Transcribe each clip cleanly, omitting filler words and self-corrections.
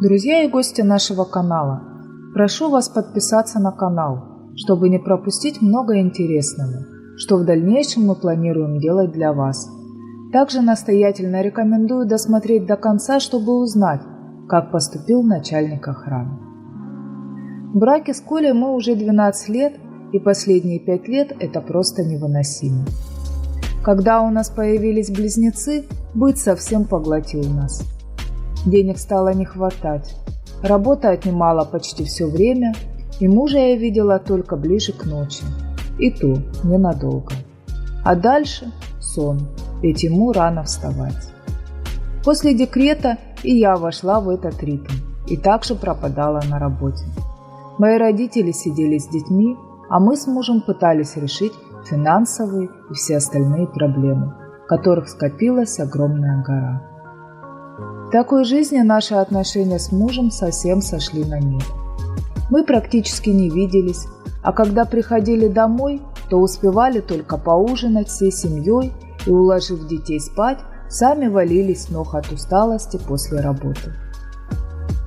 Друзья и гости нашего канала, прошу вас подписаться на канал, чтобы не пропустить много интересного, что в дальнейшем мы планируем делать для вас. Также настоятельно рекомендую досмотреть до конца, чтобы узнать, как поступил начальник охраны. В браке с Колей мы уже 12 лет, и последние 5 лет это просто невыносимо. Когда у нас появились близнецы, быт совсем поглотил нас. Денег стало не хватать, работа отнимала почти все время, и мужа я видела только ближе к ночи, и то ненадолго. А дальше сон, ведь ему рано вставать. После декрета и я вошла в этот ритм, и также пропадала на работе. Мои родители сидели с детьми, а мы с мужем пытались решить финансовые и все остальные проблемы, которых скопилась огромная гора. В такой жизни наши отношения с мужем совсем сошли на нет. Мы практически не виделись, а когда приходили домой, то успевали только поужинать всей семьей и, уложив детей спать, сами валились с ног от усталости после работы.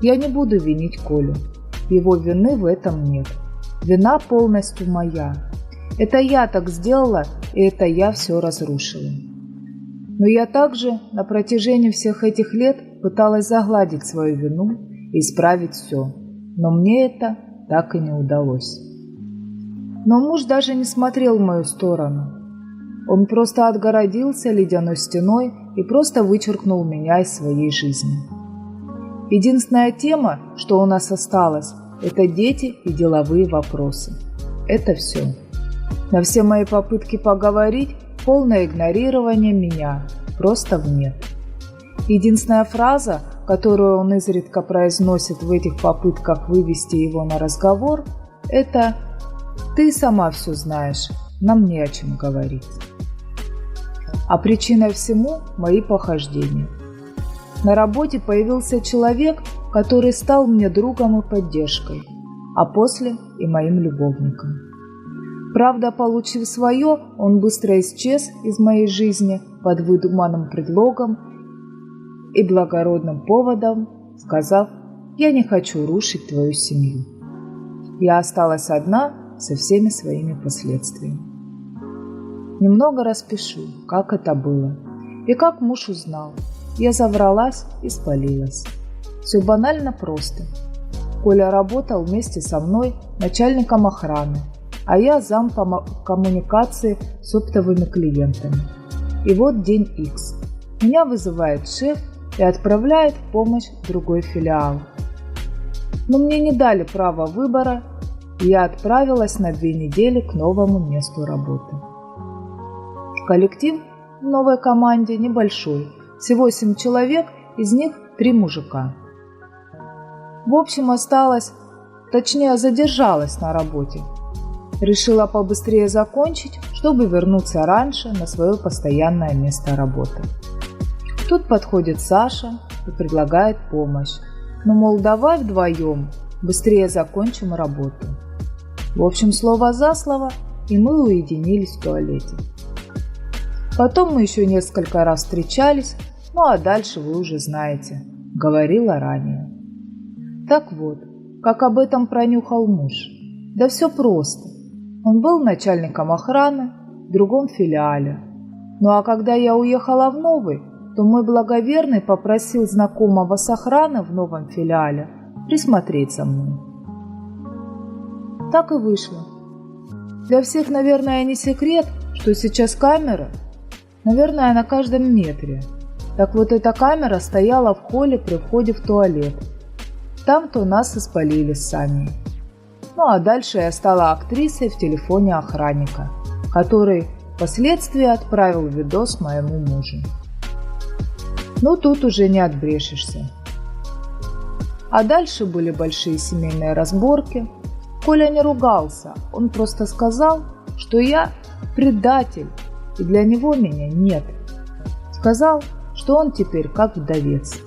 Я не буду винить Колю. Его вины в этом нет. Вина полностью моя. Это я так сделала, и это я все разрушила. Но я также на протяжении всех этих лет пыталась загладить свою вину и исправить все. Но мне это так и не удалось. Но муж даже не смотрел в мою сторону. Он просто отгородился ледяной стеной и просто вычеркнул меня из своей жизни. Единственная тема, что у нас осталось, это дети и деловые вопросы. Это все. На все мои попытки поговорить полное игнорирование меня, просто в нет. Единственная фраза, которую он изредка произносит в этих попытках вывести его на разговор, это «ты сама все знаешь, нам не о чем говорить». А причиной всему мои похождения. На работе появился человек, который стал мне другом и поддержкой, а после и моим любовником. Правда, получив свое, он быстро исчез из моей жизни под выдуманным предлогом и благородным поводом, сказав: «Я не хочу рушить твою семью». Я осталась одна со всеми своими последствиями. Немного распишу, как это было и как муж узнал. Я завралась и спалилась. Все банально просто. Коля работал вместе со мной начальником охраны, а я зам по коммуникации с оптовыми клиентами. И вот день X. Меня вызывает шеф и отправляет в помощь в другой филиал. Но мне не дали права выбора, и я отправилась на 2 недели к новому месту работы. Коллектив в новой команде небольшой, всего 7 человек, из них 3 мужика. В общем, задержалась на работе. Решила побыстрее закончить, чтобы вернуться раньше на свое постоянное место работы. Тут подходит Саша и предлагает помощь. Ну, мол, давай вдвоем быстрее закончим работу. В общем, слово за слово, и мы уединились в туалете. Потом мы еще несколько раз встречались, ну а дальше вы уже знаете, говорила ранее. Так вот, как об этом пронюхал муж? Да все просто. Он был начальником охраны в другом филиале. Ну а когда я уехала в новый, то мой благоверный попросил знакомого с охраны в новом филиале присмотреть за мной. Так и вышло. Для всех, наверное, не секрет, что сейчас камеры, наверное, на каждом метре. Так вот, эта камера стояла в холле при входе в туалет. Там-то нас и спалили сами. Ну а дальше я стала актрисой в телефоне охранника, который впоследствии отправил видос моему мужу. Ну тут уже не отбрешешься. А дальше были большие семейные разборки. Коля не ругался, он просто сказал, что я предатель, и для него меня нет. Сказал, что он теперь как вдовец.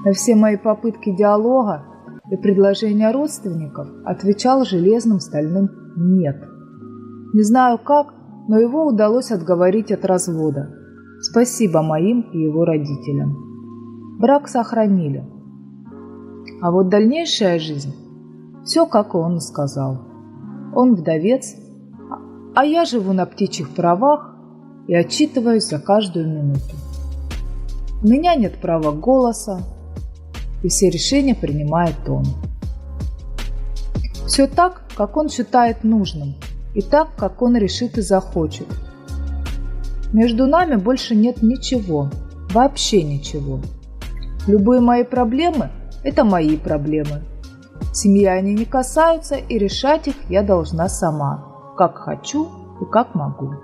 На все мои попытки диалога и предложения родственников отвечал железным стальным «нет». Не знаю как, но его удалось отговорить от развода. Спасибо моим и его родителям. Брак сохранили. А вот дальнейшая жизнь – все, как и он и сказал. Он вдовец, а я живу на птичьих правах и отчитываюсь за каждую минуту. У меня нет права голоса, и все решения принимает он. Все так, как он считает нужным, и так, как он решит и захочет. Между нами больше нет ничего, вообще ничего. Любые мои проблемы – это мои проблемы. Семья они не касаются, и решать их я должна сама, как хочу и как могу.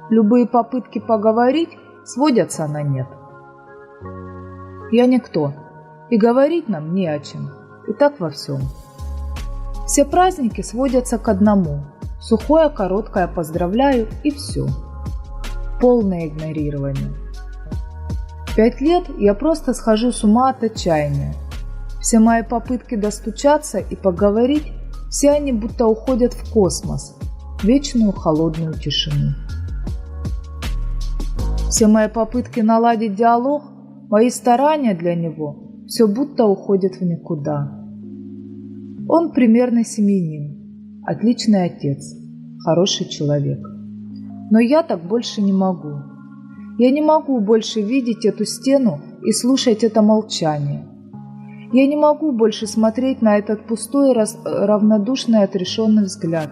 Любые попытки поговорить сводятся на нет. Я никто, и говорить нам не о чем, и так во всем. Все праздники сводятся к одному – сухое, короткое «поздравляю» и все. Полное игнорирование. 5 лет я просто схожу с ума от отчаяния. Все мои попытки достучаться и поговорить, все они будто уходят в космос, в вечную холодную тишину. Все мои попытки наладить диалог, мои старания для него, все будто уходят в никуда. Он примерный семьянин, отличный отец, хороший человек. Но я так больше не могу. Я не могу больше видеть эту стену и слушать это молчание. Я не могу больше смотреть на этот пустой, равнодушный, отрешенный взгляд.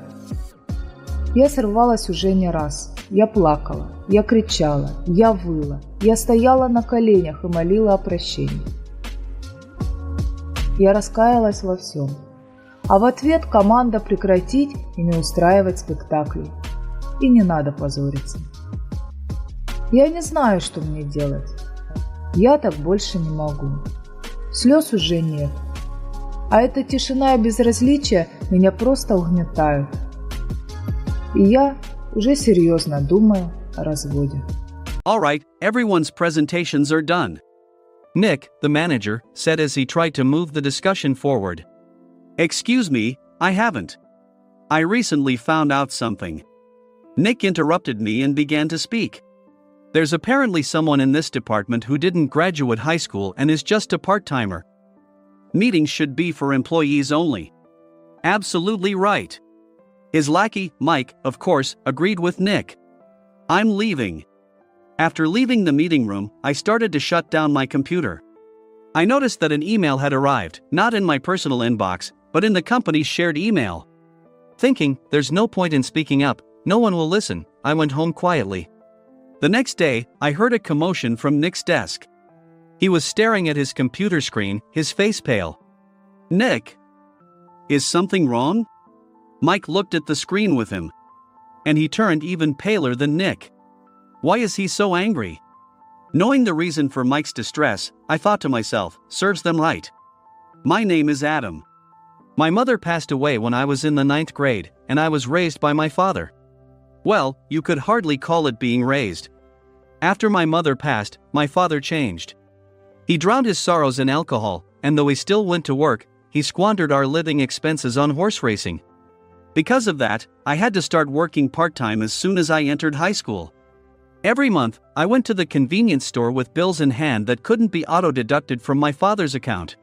Я срывалась уже не раз. Я плакала, я кричала, я выла, я стояла на коленях и молила о прощении. Я раскаялась во всем. А в ответ команда прекратить и не устраивать спектаклей. И не надо позориться. Я не знаю, что мне делать. Я так больше не могу. Слез уже нет. А эта тишина и безразличие меня просто угнетают. И я уже серьезно думаю о разводе. All right, everyone's presentations are done. Nick, the manager, said as he tried to move the discussion forward. Excuse me, I haven't. I recently found out something. Nick interrupted me and began to speak. There's apparently someone in this department who didn't graduate high school and is just a part-timer. Meetings should be for employees only. Absolutely right. His lackey, Mike, of course, agreed with Nick. I'm leaving. After leaving the meeting room, I started to shut down my computer. I noticed that an email had arrived, not in my personal inbox, but in the company's shared email. Thinking, there's no point in speaking up, no one will listen, I went home quietly. The next day, I heard a commotion from Nick's desk. He was staring at his computer screen, his face pale. Nick! Is something wrong? Mike looked at the screen with him. And he turned even paler than Nick. Why is he so angry? Knowing the reason for Mike's distress, I thought to myself, serves them right. My name is Adam. My mother passed away when I was in the 9th grade, and I was raised by my father. Well, you could hardly call it being raised. After my mother passed, my father changed. He drowned his sorrows in alcohol, and though he still went to work, he squandered our living expenses on horse racing. Because of that, I had to start working part-time as soon as I entered high school. Every month, I went to the convenience store with bills in hand that couldn't be auto-deducted from my father's account.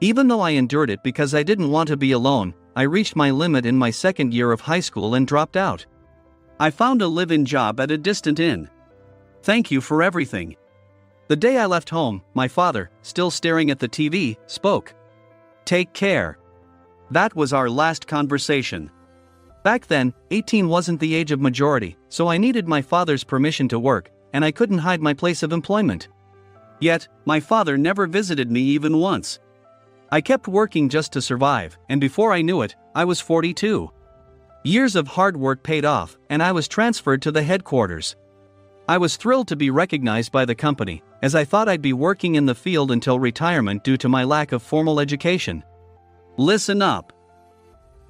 Even though I endured it because I didn't want to be alone, I reached my limit in my 2nd year of high school and dropped out. I found a live-in job at a distant inn. Thank you for everything. The day I left home, my father, still staring at the TV, spoke. Take care. That was our last conversation. Back then, 18 wasn't the age of majority, so I needed my father's permission to work, and I couldn't hide my place of employment. Yet, my father never visited me even once. I kept working just to survive, and before I knew it, I was 42. Years of hard work paid off, and I was transferred to the headquarters. I was thrilled to be recognized by the company, as I thought I'd be working in the field until retirement due to my lack of formal education. Listen up.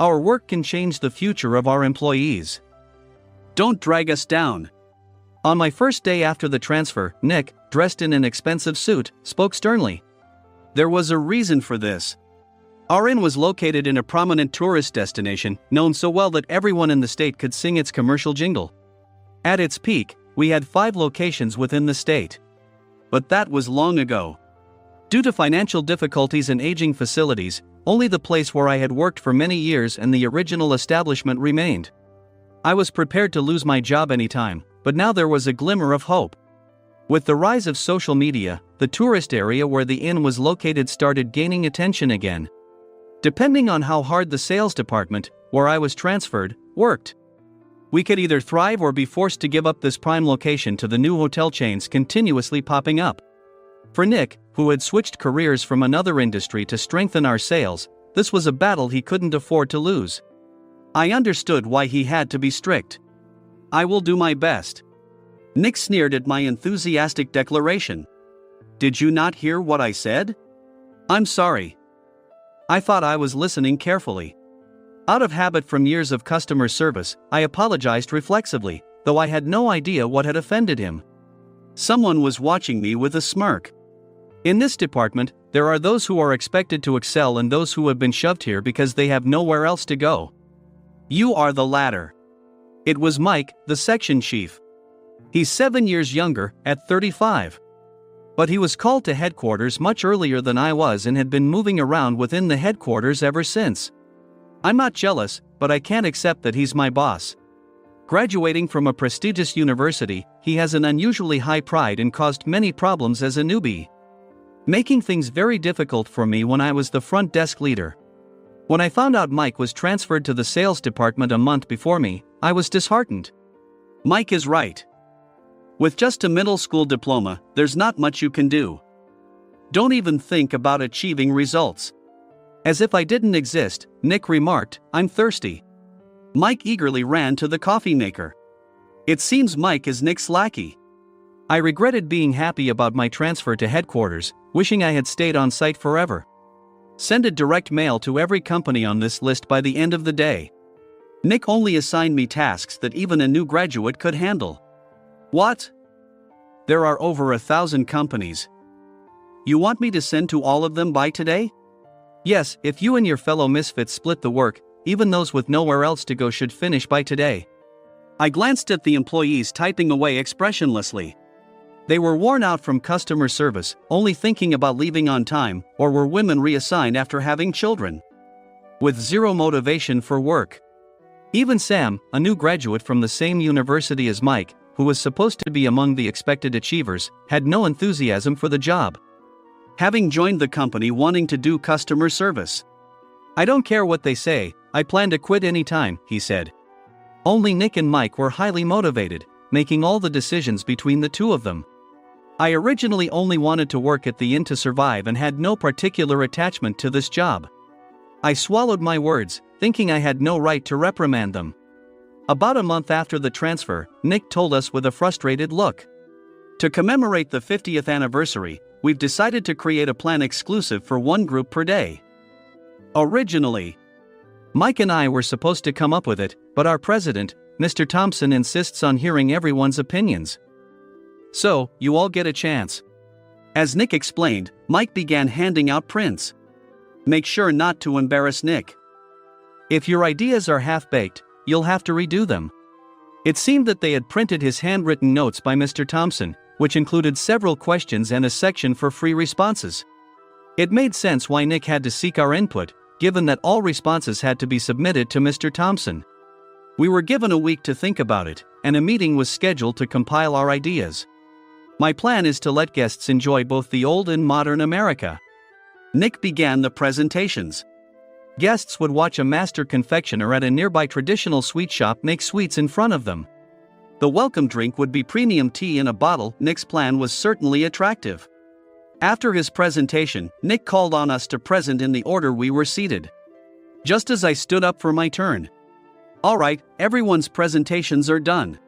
Our work can change the future of our employees. Don't drag us down. On my first day after the transfer, Nick, dressed in an expensive suit, spoke sternly. There was a reason for this. Our inn was located in a prominent tourist destination, known so well that everyone in the state could sing its commercial jingle. At its peak, we had 5 locations within the state. But that was long ago. Due to financial difficulties and aging facilities, only the place where I had worked for many years and the original establishment remained. I was prepared to lose my job anytime, but now there was a glimmer of hope. With the rise of social media, the tourist area where the inn was located started gaining attention again. Depending on how hard the sales department, where I was transferred, worked, we could either thrive or be forced to give up this prime location to the new hotel chains continuously popping up. For Nick, who had switched careers from another industry to strengthen our sales, this was a battle he couldn't afford to lose. I understood why he had to be strict. "I will do my best." Nick sneered at my enthusiastic declaration. "Did you not hear what I said?" "I'm sorry." I thought I was listening carefully. Out of habit from years of customer service, I apologized reflexively, though I had no idea what had offended him. Someone was watching me with a smirk. In this department, there are those who are expected to excel and those who have been shoved here because they have nowhere else to go. You are the latter. It was Mike, the section chief. He's 7 years younger, at 35. But he was called to headquarters much earlier than I was and had been moving around within the headquarters ever since. I'm not jealous, but I can't accept that he's my boss. Graduating from a prestigious university, he has an unusually high pride and caused many problems as a newbie, making things very difficult for me when I was the front desk leader. When I found out Mike was transferred to the sales department a month before me, I was disheartened. Mike is right. With just a middle school diploma, there's not much you can do. Don't even think about achieving results. As if I didn't exist, Nick remarked, "I'm thirsty." Mike eagerly ran to the coffee maker. It seems Mike is Nick's lackey. I regretted being happy about my transfer to headquarters, wishing I had stayed on site forever. Send a direct mail to every company on this list by the end of the day. Nick only assigned me tasks that even a new graduate could handle. What? There are over 1,000 companies. You want me to send to all of them by today? Yes, if you and your fellow misfits split the work, even those with nowhere else to go should finish by today. I glanced at the employees typing away expressionlessly. They were worn out from customer service, only thinking about leaving on time, or were women reassigned after having children, with zero motivation for work. Even Sam, a new graduate from the same university as Mike, who was supposed to be among the expected achievers, had no enthusiasm for the job, having joined the company wanting to do customer service. "I don't care what they say, I plan to quit anytime," he said. Only Nick and Mike were highly motivated, making all the decisions between the two of them. I originally only wanted to work at the inn to survive and had no particular attachment to this job. I swallowed my words, thinking I had no right to reprimand them. About a month after the transfer, Nick told us with a frustrated look, "To commemorate the 50th anniversary, we've decided to create a plan exclusive for one group per day." Originally, Mike and I were supposed to come up with it, but our president, Mr. Thompson, insists on hearing everyone's opinions. "So, you all get a chance." As Nick explained, Mike began handing out prints. "Make sure not to embarrass Nick. If your ideas are half-baked, you'll have to redo them." It seemed that they had printed his handwritten notes by Mr. Thompson, which included several questions and a section for free responses. It made sense why Nick had to seek our input, given that all responses had to be submitted to Mr. Thompson. We were given a week to think about it, and a meeting was scheduled to compile our ideas. My plan is to let guests enjoy both the old and modern America. Nick began the presentations. Guests would watch a master confectioner at a nearby traditional sweet shop make sweets in front of them. The welcome drink would be premium tea in a bottle. Nick's plan was certainly attractive. After his presentation, Nick called on us to present in the order we were seated. Just as I stood up for my turn. "All right, everyone's presentations are done."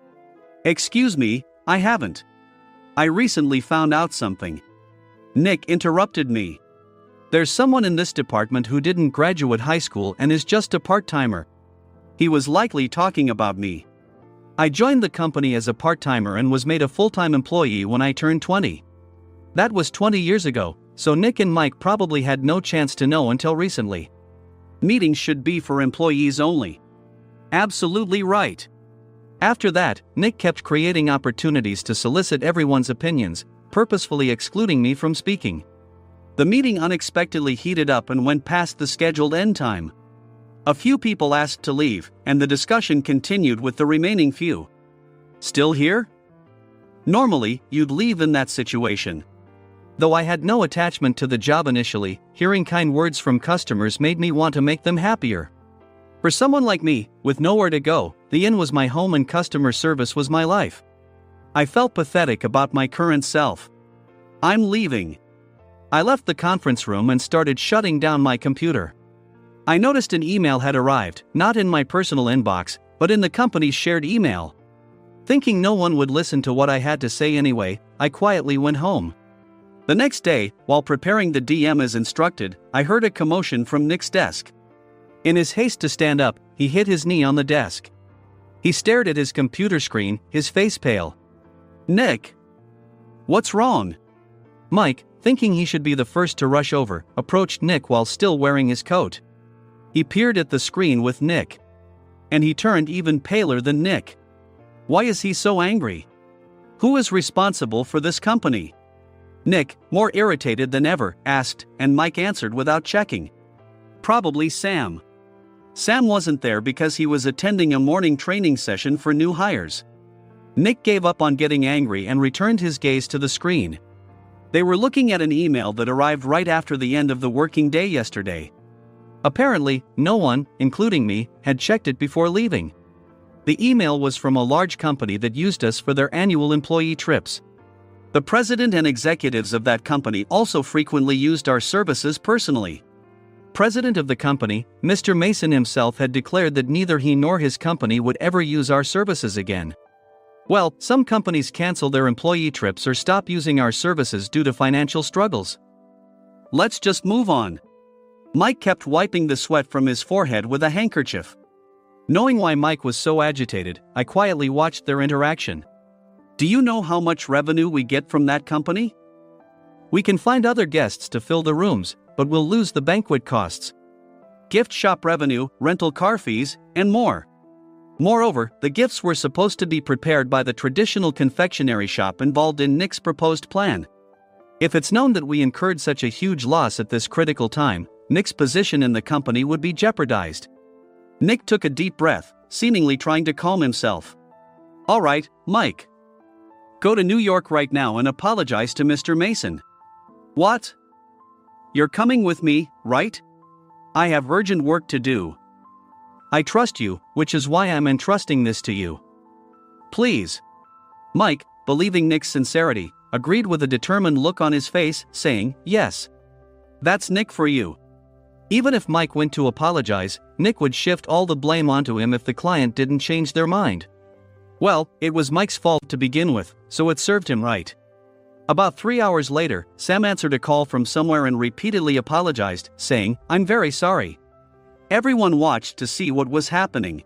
"Excuse me, I haven't. I recently found out something." Nick interrupted me. "There's someone in this department who didn't graduate high school and is just a part-timer." He was likely talking about me. I joined the company as a part-timer and was made a full-time employee when I turned 20. That was 20 years ago, so Nick and Mike probably had no chance to know until recently. Meetings should be for employees only. Absolutely right. After that, Nick kept creating opportunities to solicit everyone's opinions, purposefully excluding me from speaking. The meeting unexpectedly heated up and went past the scheduled end time. A few people asked to leave, and the discussion continued with the remaining few. Still here? Normally, you'd leave in that situation. Though I had no attachment to the job initially, hearing kind words from customers made me want to make them happier. For someone like me, with nowhere to go, the inn was my home and customer service was my life. I felt pathetic about my current self. I'm leaving. I left the conference room and started shutting down my computer. I noticed an email had arrived, not in my personal inbox, but in the company's shared email. Thinking no one would listen to what I had to say anyway, I quietly went home. The next day, while preparing the DM as instructed, I heard a commotion from Nick's desk. In his haste to stand up, he hit his knee on the desk. He stared at his computer screen, his face pale. "Nick! What's wrong?" Mike, thinking he should be the first to rush over, approached Nick while still wearing his coat. He peered at the screen with Nick. And he turned even paler than Nick. Why is he so angry? Who is responsible for this company? Nick, more irritated than ever, asked, and Mike answered without checking. Probably Sam. Sam wasn't there because he was attending a morning training session for new hires. Nick gave up on getting angry and returned his gaze to the screen. They were looking at an email that arrived right after the end of the working day yesterday. Apparently, no one, including me, had checked it before leaving. The email was from a large company that used us for their annual employee trips. The president and executives of that company also frequently used our services personally. President of the company, Mr. Mason himself, had declared that neither he nor his company would ever use our services again. Well, some companies cancel their employee trips or stop using our services due to financial struggles. Let's just move on. Mike kept wiping the sweat from his forehead with a handkerchief. Knowing why Mike was so agitated, I quietly watched their interaction. Do you know how much revenue we get from that company? We can find other guests to fill the rooms, but we'll lose the banquet costs, gift shop revenue, rental car fees, and more. Moreover, the gifts were supposed to be prepared by the traditional confectionery shop involved in Nick's proposed plan. If it's known that we incurred such a huge loss at this critical time, Nick's position in the company would be jeopardized. Nick took a deep breath, seemingly trying to calm himself. All right, Mike. Go to New York right now and apologize to Mr. Mason. What? You're coming with me, right? I have urgent work to do. I trust you, which is why I'm entrusting this to you. Please. Mike, believing Nick's sincerity, agreed with a determined look on his face, saying, yes. That's Nick for you. Even if Mike went to apologize, Nick would shift all the blame onto him if the client didn't change their mind. Well, it was Mike's fault to begin with, so it served him right. About 3 hours later, Sam answered a call from somewhere and repeatedly apologized, saying, I'm very sorry. Everyone watched to see what was happening.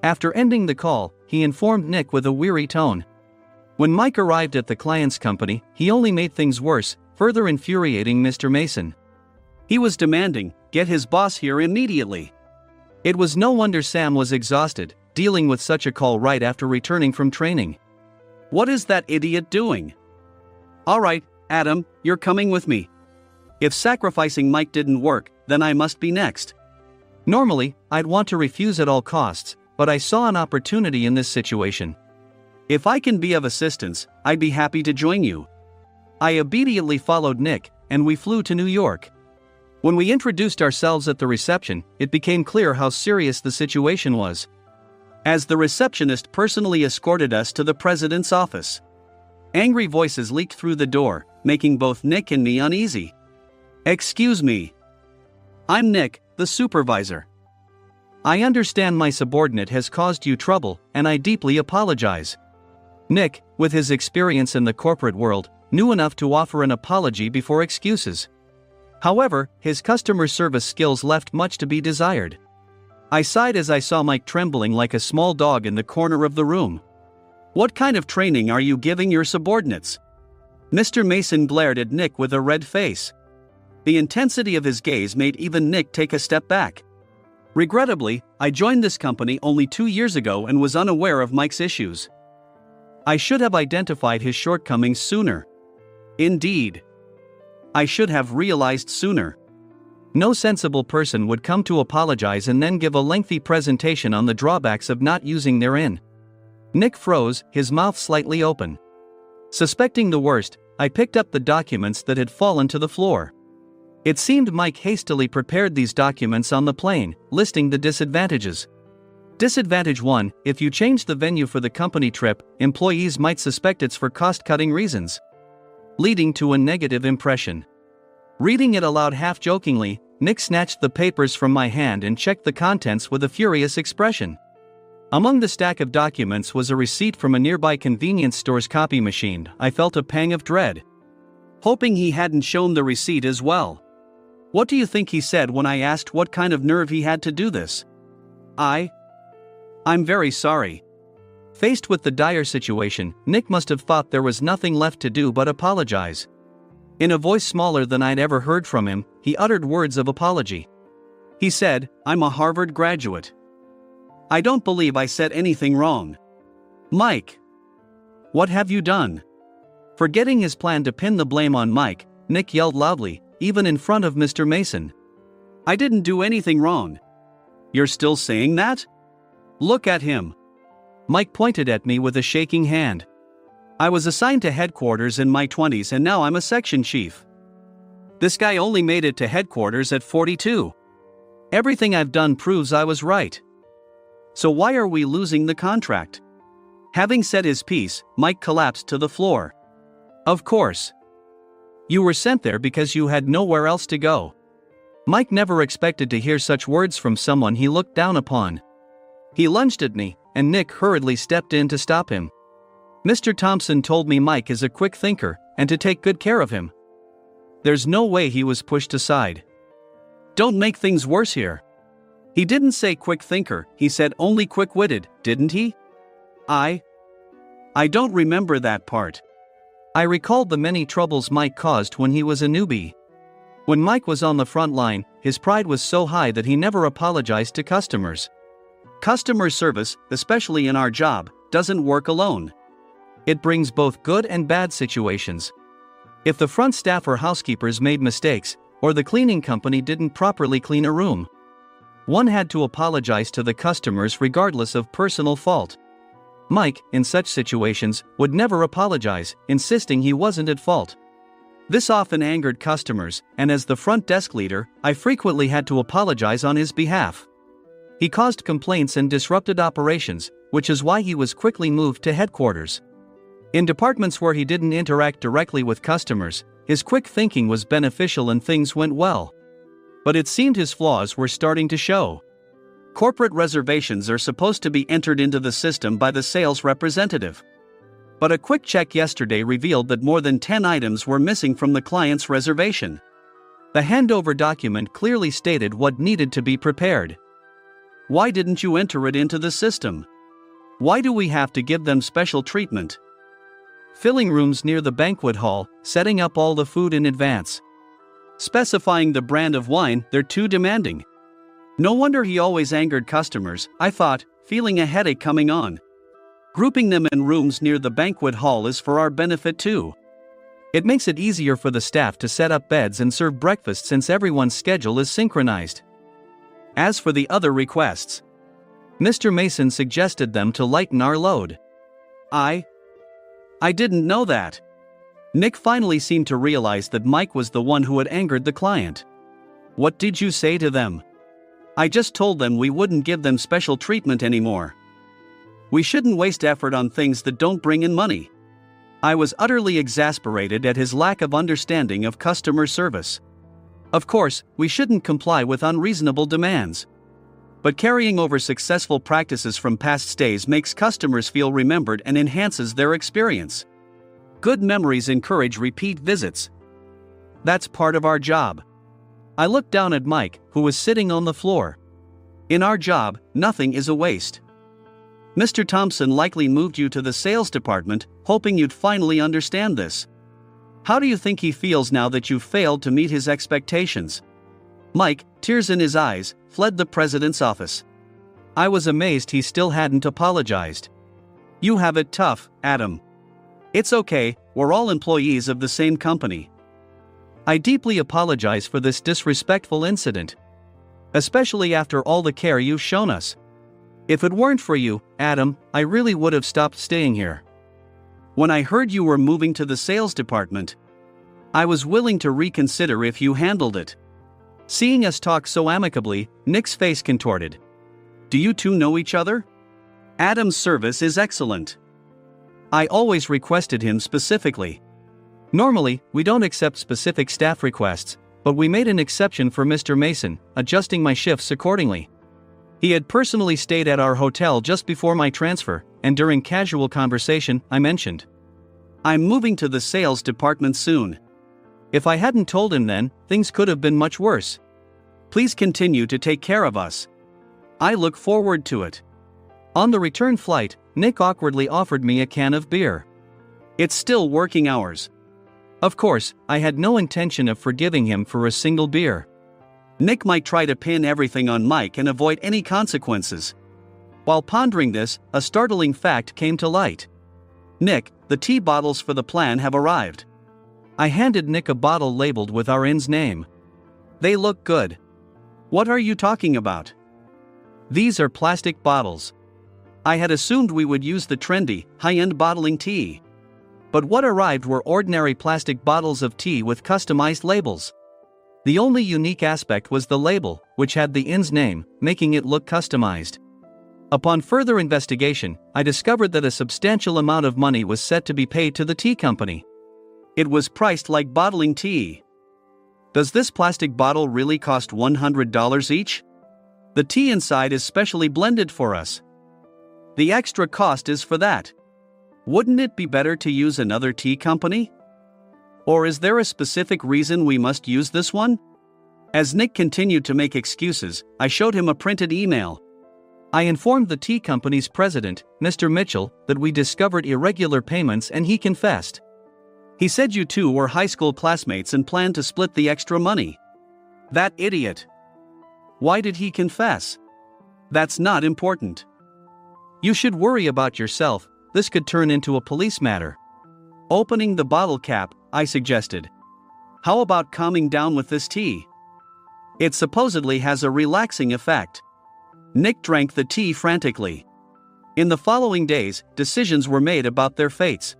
After ending the call, he informed Nick with a weary tone. When Mike arrived at the client's company, he only made things worse, further infuriating Mr. Mason. He was demanding, get his boss here immediately. It was no wonder Sam was exhausted, dealing with such a call right after returning from training. What is that idiot doing? All right, Adam, you're coming with me. If sacrificing Mike didn't work, then I must be next. Normally, I'd want to refuse at all costs, but I saw an opportunity in this situation. If I can be of assistance, I'd be happy to join you. I immediately followed Nick, and we flew to New York. When we introduced ourselves at the reception, it became clear how serious the situation was. As the receptionist personally escorted us to the president's office. Angry voices leaked through the door, making both Nick and me uneasy. Excuse me. I'm Nick, the supervisor. I understand my subordinate has caused you trouble, and I deeply apologize. Nick, with his experience in the corporate world, knew enough to offer an apology before excuses. However, his customer service skills left much to be desired. I sighed as I saw Mike trembling like a small dog in the corner of the room. What kind of training are you giving your subordinates? Mr. Mason glared at Nick with a red face. The intensity of his gaze made even Nick take a step back. Regrettably, I joined this company only 2 years ago and was unaware of Mike's issues. I should have identified his shortcomings sooner. Indeed. I should have realized sooner. No sensible person would come to apologize and then give a lengthy presentation on the drawbacks of not using their in. Nick froze, his mouth slightly open. Suspecting the worst, I picked up the documents that had fallen to the floor. It seemed Mike hastily prepared these documents on the plane, listing the disadvantages. Disadvantage 1: if you change the venue for the company trip, employees might suspect it's for cost-cutting reasons, leading to a negative impression. Reading it aloud half-jokingly, Nick snatched the papers from my hand and checked the contents with a furious expression. Among the stack of documents was a receipt from a nearby convenience store's copy machine. I felt a pang of dread, hoping he hadn't shown the receipt as well. What do you think he said when I asked what kind of nerve he had to do this? I'm very sorry. Faced with the dire situation, Nick must have thought there was nothing left to do but apologize. In a voice smaller than I'd ever heard from him, he uttered words of apology. He said, "I'm a Harvard graduate. I don't believe I said anything wrong." Mike! What have you done? Forgetting his plan to pin the blame on Mike, Nick yelled loudly, even in front of Mr. Mason. "I didn't do anything wrong." "You're still saying that? Look at him." Mike pointed at me with a shaking hand. "I was assigned to headquarters in my 20s and now I'm a section chief. This guy only made it to headquarters at 42. Everything I've done proves I was right. So why are we losing the contract?" Having said his piece, Mike collapsed to the floor. "Of course. You were sent there because you had nowhere else to go." Mike never expected to hear such words from someone he looked down upon. He lunged at me, and Nick hurriedly stepped in to stop him. "Mr. Thompson told me Mike is a quick thinker, and to take good care of him." There's no way he was pushed aside. "Don't make things worse here. He didn't say quick thinker, he said only quick-witted, didn't he?" I don't remember that part." I recalled the many troubles Mike caused when he was a newbie. When Mike was on the front line, his pride was so high that he never apologized to customers. Customer service, especially in our job, doesn't work alone. It brings both good and bad situations. If the front staff or housekeepers made mistakes, or the cleaning company didn't properly clean a room, one had to apologize to the customers regardless of personal fault. Mike, in such situations, would never apologize, insisting he wasn't at fault. This often angered customers, and as the front desk leader, I frequently had to apologize on his behalf. He caused complaints and disrupted operations, which is why he was quickly moved to headquarters. In departments where he didn't interact directly with customers, his quick thinking was beneficial and things went well. But it seemed his flaws were starting to show. Corporate reservations are supposed to be entered into the system by the sales representative. But a quick check yesterday revealed that more than 10 items were missing from the client's reservation. The handover document clearly stated what needed to be prepared. Why didn't you enter it into the system? Why do we have to give them special treatment? Filling rooms near the banquet hall, setting up all the food in advance. Specifying the brand of wine, they're too demanding. No wonder he always angered customers, I thought, feeling a headache coming on. Grouping them in rooms near the banquet hall is for our benefit too. It makes it easier for the staff to set up beds and serve breakfast since everyone's schedule is synchronized. As for the other requests, Mr. Mason suggested them to lighten our load. I didn't know that. Nick finally seemed to realize that Mike was the one who had angered the client. What did you say to them? I just told them we wouldn't give them special treatment anymore. We shouldn't waste effort on things that don't bring in money. I was utterly exasperated at his lack of understanding of customer service. Of course, we shouldn't comply with unreasonable demands. But carrying over successful practices from past stays makes customers feel remembered and enhances their experience. Good memories encourage repeat visits. That's part of our job. I looked down at Mike, who was sitting on the floor. In our job, nothing is a waste. Mr. Thompson likely moved you to the sales department, hoping you'd finally understand this. How do you think he feels now that you failed to meet his expectations? Mike, tears in his eyes, fled the president's office. I was amazed he still hadn't apologized. You have it tough, Adam. It's okay, we're all employees of the same company. I deeply apologize for this disrespectful incident. Especially after all the care you've shown us. If it weren't for you, Adam, I really would have stopped staying here. When I heard you were moving to the sales department, I was willing to reconsider if you handled it. Seeing us talk so amicably, Nick's face contorted. Do you two know each other? Adam's service is excellent. I always requested him specifically. Normally, we don't accept specific staff requests, but we made an exception for Mr. Mason, adjusting my shifts accordingly. He had personally stayed at our hotel just before my transfer, and during casual conversation, I mentioned, I'm moving to the sales department soon. If I hadn't told him then, things could have been much worse. Please continue to take care of us. I look forward to it. On the return flight, Nick awkwardly offered me a can of beer. It's still working hours. Of course, I had no intention of forgiving him for a single beer. Nick might try to pin everything on Mike and avoid any consequences. While pondering this, a startling fact came to light. Nick, the tea bottles for the plan have arrived. I handed Nick a bottle labeled with our inn's name. They look good. What are you talking about? These are plastic bottles. I had assumed we would use the trendy, high-end bottling tea. But what arrived were ordinary plastic bottles of tea with customized labels. The only unique aspect was the label, which had the inn's name, making it look customized. Upon further investigation, I discovered that a substantial amount of money was set to be paid to the tea company. It was priced like bottling tea. Does this plastic bottle really cost $100 each? The tea inside is specially blended for us. The extra cost is for that. Wouldn't it be better to use another tea company? Or is there a specific reason we must use this one? As Nick continued to make excuses, I showed him a printed email. I informed the tea company's president, Mr. Mitchell, that we discovered irregular payments and he confessed. He said you two were high school classmates and planned to split the extra money. That idiot. Why did he confess? That's not important. You should worry about yourself, this could turn into a police matter. Opening the bottle cap, I suggested. How about calming down with this tea? It supposedly has a relaxing effect. Nick drank the tea frantically. In the following days, decisions were made about their fates.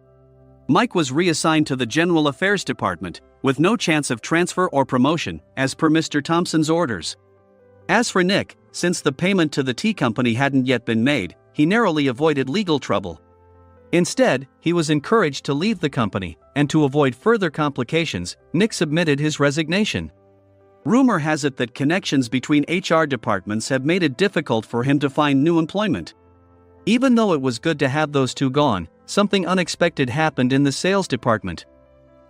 Mike was reassigned to the General Affairs Department, with no chance of transfer or promotion, as per Mr. Thompson's orders. As for Nick, since the payment to the tea company hadn't yet been made, he narrowly avoided legal trouble. Instead, he was encouraged to leave the company, and to avoid further complications, Nick submitted his resignation. Rumor has it that connections between HR departments have made it difficult for him to find new employment. Even though it was good to have those two gone, something unexpected happened in the sales department.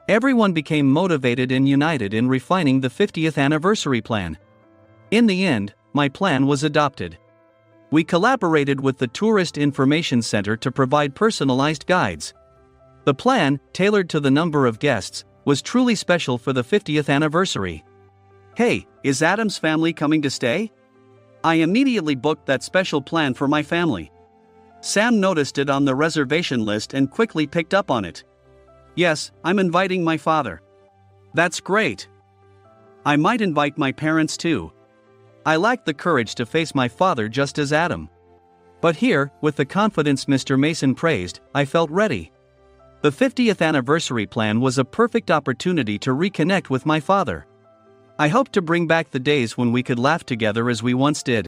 Everyone became motivated and united in refining the 50th anniversary plan. In the end, my plan was adopted. We collaborated with the Tourist Information Center to provide personalized guides. The plan, tailored to the number of guests, was truly special for the 50th anniversary. Hey, is Adam's family coming to stay? I immediately booked that special plan for my family. Sam noticed it on the reservation list and quickly picked up on it. Yes, I'm inviting my father. That's great. I might invite my parents too. I lacked the courage to face my father just as Adam. But here, with the confidence Mr. Mason praised, I felt ready. The 50th anniversary plan was a perfect opportunity to reconnect with my father. I hoped to bring back the days when we could laugh together as we once did.